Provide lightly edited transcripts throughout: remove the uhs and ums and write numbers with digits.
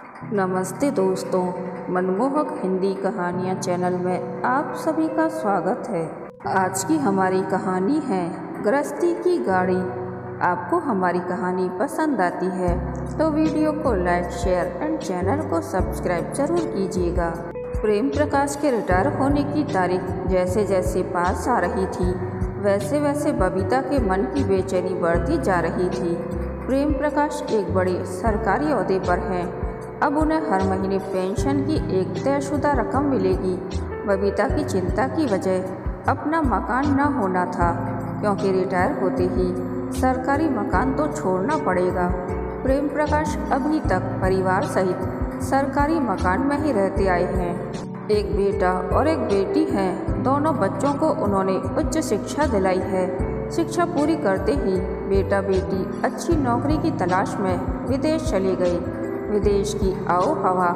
नमस्ते दोस्तों, मनमोहक हिंदी कहानियाँ चैनल में आप सभी का स्वागत है। आज की हमारी कहानी है गृहस्थी की गाड़ी। आपको हमारी कहानी पसंद आती है तो वीडियो को लाइक, शेयर एंड चैनल को सब्सक्राइब जरूर कीजिएगा। प्रेम प्रकाश के रिटायर होने की तारीख जैसे जैसे पास आ रही थी वैसे वैसे बबीता के मन की बेचैनी बढ़ती जा रही थी। प्रेम प्रकाश एक बड़े सरकारी ओहदे पर हैं। अब उन्हें हर महीने पेंशन की एक तयशुदा रकम मिलेगी। बबीता की चिंता की वजह अपना मकान न होना था, क्योंकि रिटायर होते ही सरकारी मकान तो छोड़ना पड़ेगा। प्रेम प्रकाश अभी तक परिवार सहित सरकारी मकान में ही रहते आए हैं। एक बेटा और एक बेटी हैं। दोनों बच्चों को उन्होंने उच्च शिक्षा दिलाई है। शिक्षा पूरी करते ही बेटा बेटी अच्छी नौकरी की तलाश में विदेश चले गए। विदेश की आओ हवा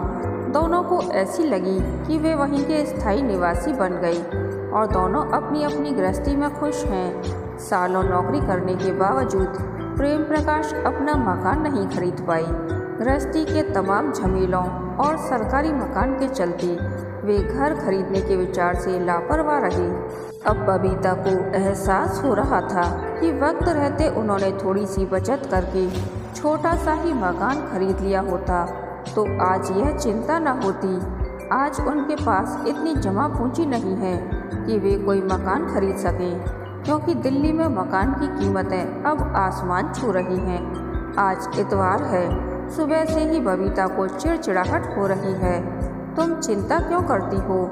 दोनों को ऐसी लगी कि वे वहीं के स्थायी निवासी बन गई और दोनों अपनी अपनी गृहस्थी में खुश हैं। सालों नौकरी करने के बावजूद प्रेम प्रकाश अपना मकान नहीं खरीद पाई। गृहस्थी के तमाम झमेलों और सरकारी मकान के चलते वे घर खरीदने के विचार से लापरवाह रहे। अब बबीता को एहसास हो रहा था कि वक्त रहते उन्होंने थोड़ी सी बचत करके छोटा सा ही मकान खरीद लिया होता तो आज यह चिंता न होती। आज उनके पास इतनी जमा पूंजी नहीं है कि वे कोई मकान खरीद सकें, क्योंकि दिल्ली में मकान की कीमतें अब आसमान छू रही हैं। आज इतवार है। सुबह से ही बबीता को चिड़चिड़ाहट हो रही है। तुम चिंता क्यों करती हो?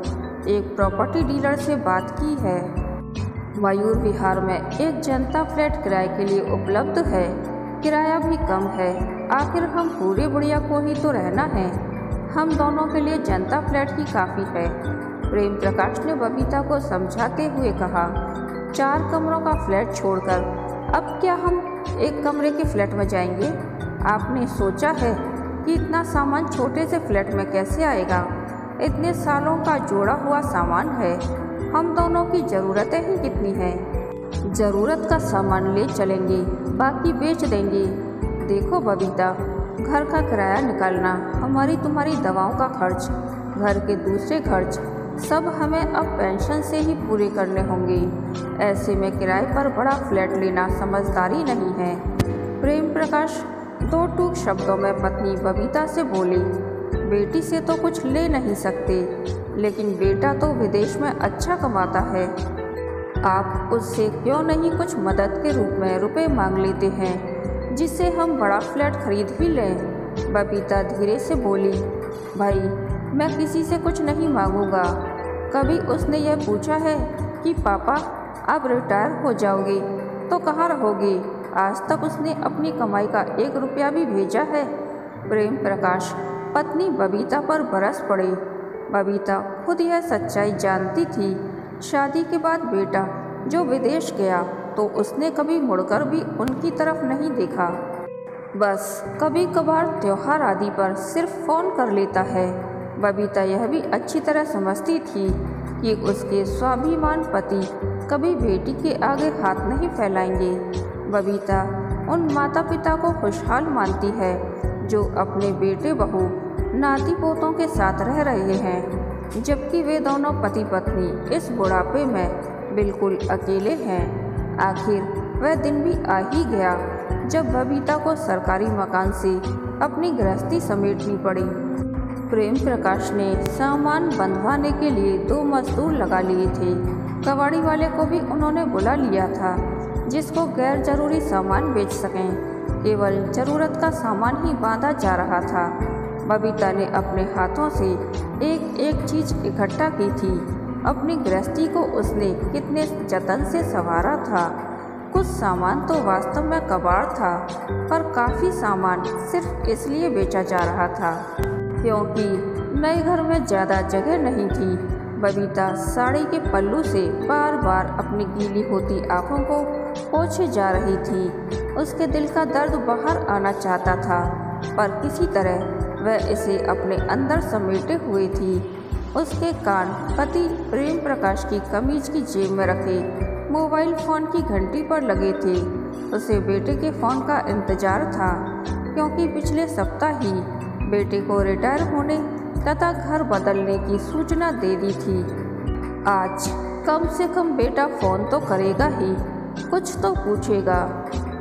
एक प्रॉपर्टी डीलर से बात की है। मयूर विहार में एक जनता फ्लैट किराए के लिए उपलब्ध है। किराया भी कम है। आखिर हम पूरे बुढ़िया को ही तो रहना है। हम दोनों के लिए जनता फ्लैट ही काफ़ी है। प्रेम प्रकाश ने बबीता को समझाते हुए कहा। 4 कमरों का फ्लैट छोड़कर अब क्या हम एक कमरे के फ्लैट में जाएंगे? आपने सोचा है कि इतना सामान छोटे से फ्लैट में कैसे आएगा? इतने सालों का जोड़ा हुआ सामान है। हम दोनों की ज़रूरतें ही कितनी हैं? ज़रूरत का सामान ले चलेंगे, बाकी बेच देंगे। देखो बबीता, घर का किराया निकालना, हमारी तुम्हारी दवाओं का खर्च, घर के दूसरे खर्च सब हमें अब पेंशन से ही पूरे करने होंगे। ऐसे में किराए पर बड़ा फ्लैट लेना समझदारी नहीं है। प्रेम प्रकाश 2 टूक शब्दों में पत्नी बबीता से बोली। बेटी से तो कुछ ले नहीं सकते, लेकिन बेटा तो विदेश में अच्छा कमाता है। आप उससे क्यों नहीं कुछ मदद के रूप में रुपए मांग लेते हैं, जिससे हम बड़ा फ्लैट खरीद ही लें? बबीता धीरे से बोली। भाई, मैं किसी से कुछ नहीं मांगूंगा। कभी उसने यह पूछा है कि पापा आप रिटायर हो जाओगे तो कहाँ रहोगे? आज तक उसने अपनी कमाई का 1 रुपया भी भेजा है? प्रेम प्रकाश पत्नी बबीता पर बरस पड़े। बबीता खुद यह सच्चाई जानती थी। शादी के बाद बेटा जो विदेश गया तो उसने कभी मुड़कर भी उनकी तरफ नहीं देखा। बस कभी कभार त्योहार आदि पर सिर्फ फ़ोन कर लेता है। बबीता यह भी अच्छी तरह समझती थी कि उसके स्वाभिमान पति कभी बेटी के आगे हाथ नहीं फैलाएंगे। बबीता उन माता पिता को खुशहाल मानती है जो अपने बेटे बहू नाती पोतों के साथ रह रहे हैं, जबकि वे दोनों पति पत्नी इस बुढ़ापे में बिल्कुल अकेले हैं। आखिर वह दिन भी आ ही गया जब बबीता को सरकारी मकान से अपनी गृहस्थी समेटनी पड़ी। प्रेम प्रकाश ने सामान बंधवाने के लिए 2 मजदूर लगा लिए थे। कबाड़ी वाले को भी उन्होंने बुला लिया था, जिसको गैर जरूरी सामान बेच सकें। केवल ज़रूरत का सामान ही बांधा जा रहा था। बबीता ने अपने हाथों से एक एक चीज़ इकट्ठा की थी। अपनी गृहस्थी को उसने कितने जतन से संवारा था। कुछ सामान तो वास्तव में कबाड़ था, पर काफ़ी सामान सिर्फ इसलिए बेचा जा रहा था क्योंकि नए घर में ज़्यादा जगह नहीं थी। बबीता साड़ी के पल्लू से बार बार अपनी गीली होती आँखों को पोंछे जा रही थी। उसके दिल का दर्द बाहर आना चाहता था, पर किसी तरह वह इसे अपने अंदर समेटे हुए थी। उसके कान पति प्रेम प्रकाश की कमीज की जेब में रखे मोबाइल फ़ोन की घंटी पर लगे थे। उसे बेटे के फ़ोन का इंतज़ार था, क्योंकि पिछले सप्ताह ही बेटे को रिटायर होने तथा घर बदलने की सूचना दे दी थी। आज कम से कम बेटा फ़ोन तो करेगा ही, कुछ तो पूछेगा।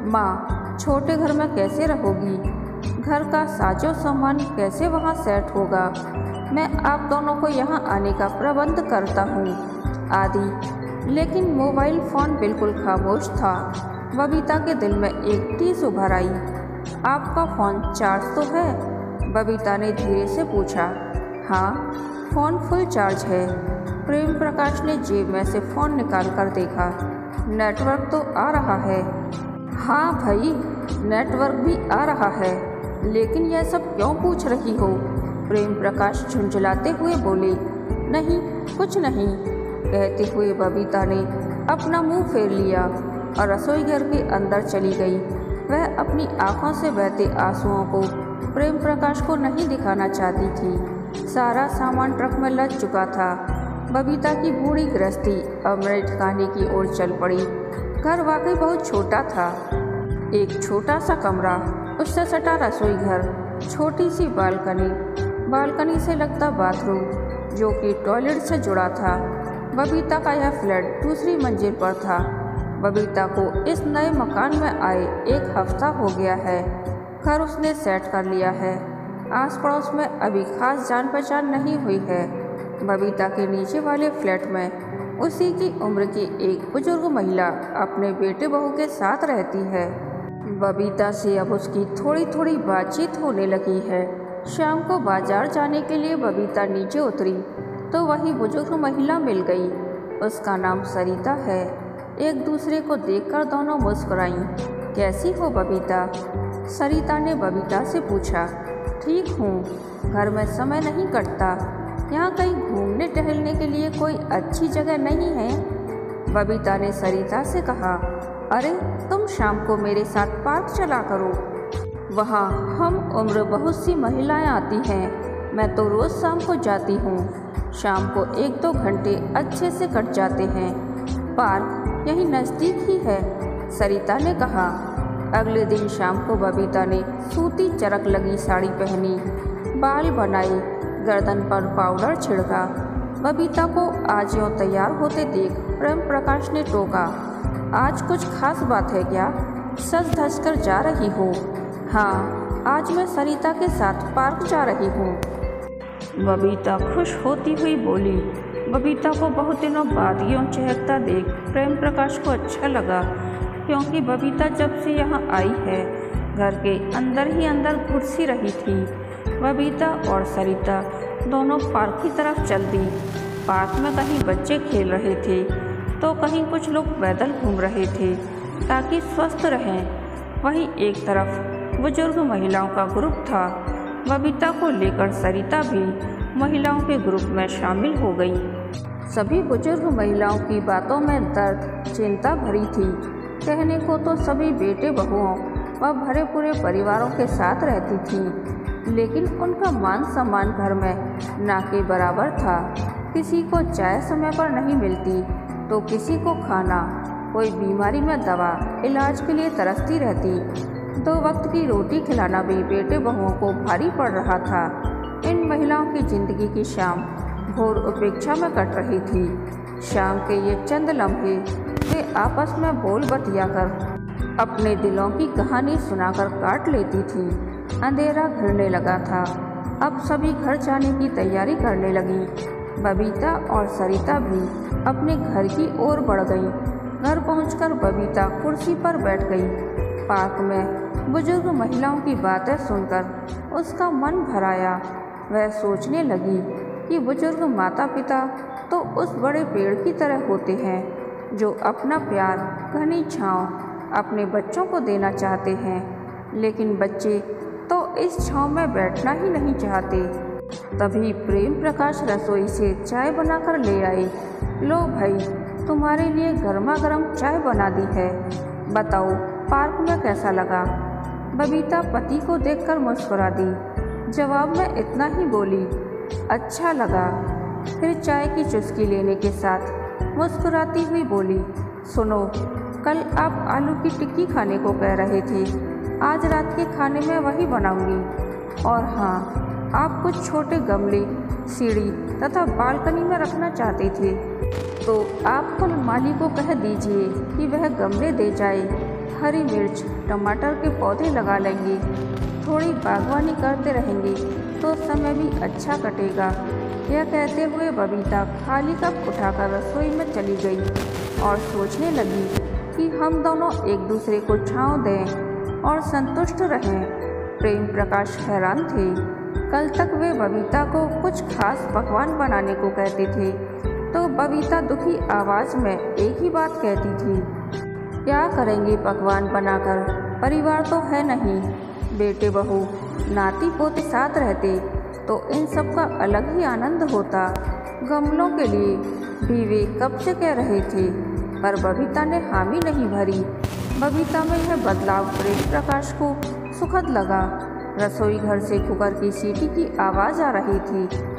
माँ, छोटे घर में कैसे रहोगी? घर का साजो सामान कैसे वहाँ सेट होगा? मैं आप दोनों को यहाँ आने का प्रबंध करता हूँ आदि। लेकिन मोबाइल फ़ोन बिल्कुल खामोश था। बबीता के दिल में एक टीस उभर आई। आपका फ़ोन चार्ज तो है? बबीता ने धीरे से पूछा। हाँ, फ़ोन फुल चार्ज है। प्रेम प्रकाश ने जेब में से फ़ोन निकाल कर देखा। नेटवर्क तो आ रहा है। हाँ भाई, नेटवर्क भी आ रहा है, लेकिन यह सब क्यों पूछ रही हो? प्रेम प्रकाश झुंझलाते हुए बोले। नहीं, कुछ नहीं, कहते हुए बबीता ने अपना मुंह फेर लिया और रसोई घर के अंदर चली गई। वह अपनी आंखों से बहते आंसुओं को प्रेम प्रकाश को नहीं दिखाना चाहती थी। सारा सामान ट्रक में लद चुका था। बबीता की बूढ़ी गृहस्थी अब नए ठिकाने की ओर चल पड़ी। घर वाकई बहुत छोटा था। एक छोटा सा कमरा, उससे सटा रसोई घर, छोटी सी बालकनी से लगता बाथरूम जो कि टॉयलेट से जुड़ा था। बबीता का यह फ्लैट दूसरी मंजिल पर था। बबीता को इस नए मकान में आए 1 हफ्ता हो गया है। घर उसने सेट कर लिया है। आस पड़ोस में अभी खास जान पहचान नहीं हुई है। बबीता के नीचे वाले फ्लैट में उसी की उम्र की एक बुजुर्ग महिला अपने बेटे बहू के साथ रहती है। बबीता से अब उसकी थोड़ी थोड़ी बातचीत होने लगी है। शाम को बाजार जाने के लिए बबीता नीचे उतरी तो वही बुजुर्ग महिला मिल गई। उसका नाम सरिता है। एक दूसरे को देखकर दोनों मुस्कुराईं। कैसी हो बबीता? सरिता ने बबीता से पूछा। ठीक हूँ, घर में समय नहीं कटता। यहाँ कहीं घूमने टहलने के लिए कोई अच्छी जगह नहीं है? बबीता ने सरिता से कहा। अरे, तुम शाम को मेरे साथ पार्क चला करो। वहाँ हम उम्र बहुत सी महिलाएं आती हैं। मैं तो रोज़ शाम को जाती हूँ। शाम को 1-2 घंटे अच्छे से कट जाते हैं। पार्क यहीं नज़दीक ही है, सरिता ने कहा। अगले दिन शाम को बबीता ने सूती चरक लगी साड़ी पहनी, बाल बनाए, गर्दन पर पाउडर छिड़का। बबीता को आज यूँ तैयार होते देख प्रेम प्रकाश ने टोका। आज कुछ खास बात है क्या? सज धज कर जा रही हो? हाँ, आज मैं सरिता के साथ पार्क जा रही हूँ, बबीता खुश होती हुई बोली। बबीता को बहुत दिनों बाद यूँ चहकता देख प्रेम प्रकाश को अच्छा लगा, क्योंकि बबीता जब से यहाँ आई है घर के अंदर ही अंदर घुट सी रही थी। बबीता और सरिता दोनों पार्क की तरफ चल दी। पार्क में कहीं बच्चे खेल रहे थे तो कहीं कुछ लोग पैदल घूम रहे थे ताकि स्वस्थ रहें। वहीं एक तरफ बुजुर्ग महिलाओं का ग्रुप था। बबीता को लेकर सरिता भी महिलाओं के ग्रुप में शामिल हो गई। सभी बुजुर्ग महिलाओं की बातों में दर्द, चिंता भरी थी। कहने को तो सभी बेटे बहुओं व भरे पूरे परिवारों के साथ रहती थीं, लेकिन उनका मान सम्मान घर में ना के बराबर था। किसी को चाय समय पर नहीं मिलती तो किसी को खाना, कोई बीमारी में दवा, इलाज के लिए तरसती रहती। 2 वक्त की रोटी खिलाना भी बेटे बहुओं को भारी पड़ रहा था। इन महिलाओं की जिंदगी की शाम घोर उपेक्षा में कट रही थी। शाम के ये चंद लम्हे वे आपस में बोल बतियाकर अपने दिलों की कहानी सुनाकर काट लेती थी। अंधेरा घिरने लगा था। अब सभी घर जाने की तैयारी करने लगी। बबीता और सरिता भी अपने घर की ओर बढ़ गईं। घर पहुंचकर बबीता कुर्सी पर बैठ गई। पार्क में बुजुर्ग महिलाओं की बातें सुनकर उसका मन भर आया। वह सोचने लगी कि बुजुर्ग माता पिता तो उस बड़े पेड़ की तरह होते हैं जो अपना प्यार, घनी छांव अपने बच्चों को देना चाहते हैं, लेकिन बच्चे तो इस छांव में बैठना ही नहीं चाहते। तभी प्रेम प्रकाश रसोई से चाय बनाकर ले आए। लो भाई, तुम्हारे लिए गर्मा गर्म चाय बना दी है। बताओ पार्क में कैसा लगा? बबीता पति को देखकर मुस्कुरा दी। जवाब में इतना ही बोली, अच्छा लगा। फिर चाय की चुस्की लेने के साथ मुस्कुराती हुई बोली, सुनो, कल आप आलू की टिक्की खाने को कह रहे थे। आज रात के खाने में वही बनाऊंगी। और हाँ, आप कुछ छोटे गमले सीढ़ी तथा बालकनी में रखना चाहते थे तो आप फल माली को कह दीजिए कि वह गमले दे जाए। हरी मिर्च टमाटर के पौधे लगा लेंगे, थोड़ी बागवानी करते रहेंगे तो समय भी अच्छा कटेगा। यह कहते हुए बबीता खाली कप उठाकर रसोई में चली गई और सोचने लगी कि हम दोनों एक दूसरे को छांव दें और संतुष्ट रहें। प्रेम प्रकाश हैरान थे। कल तक वे बबीता को कुछ खास पकवान बनाने को कहते थे तो बबीता दुखी आवाज़ में एक ही बात कहती थी, क्या करेंगे पकवान बनाकर, परिवार तो है नहीं। बेटे बहू नाती पोते साथ रहते तो इन सब का अलग ही आनंद होता। गमलों के लिए भी वे कब से कह रहे थे पर बबीता ने हामी नहीं भरी। बबीता में यह बदलाव प्रेम प्रकाश को सुखद लगा। रसोई घर से कुकर की सीटी की आवाज़ आ रही थी।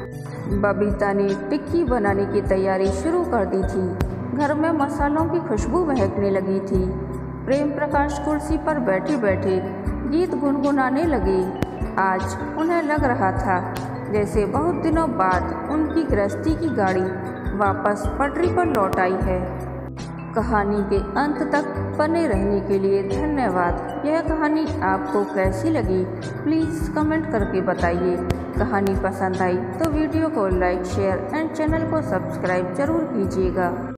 बबीता ने टिक्की बनाने की तैयारी शुरू कर दी थी। घर में मसालों की खुशबू महकने लगी थी। प्रेम प्रकाश कुर्सी पर बैठे बैठे गीत गुनगुनाने लगे। आज उन्हें लग रहा था जैसे बहुत दिनों बाद उनकी गृहस्थी की गाड़ी वापस पटरी पर लौट आई है। कहानी के अंत तक बने रहने के लिए धन्यवाद। यह कहानी आपको कैसी लगी प्लीज़ कमेंट करके बताइए। कहानी पसंद आई तो वीडियो को लाइक शेयर एंड चैनल को सब्सक्राइब जरूर कीजिएगा।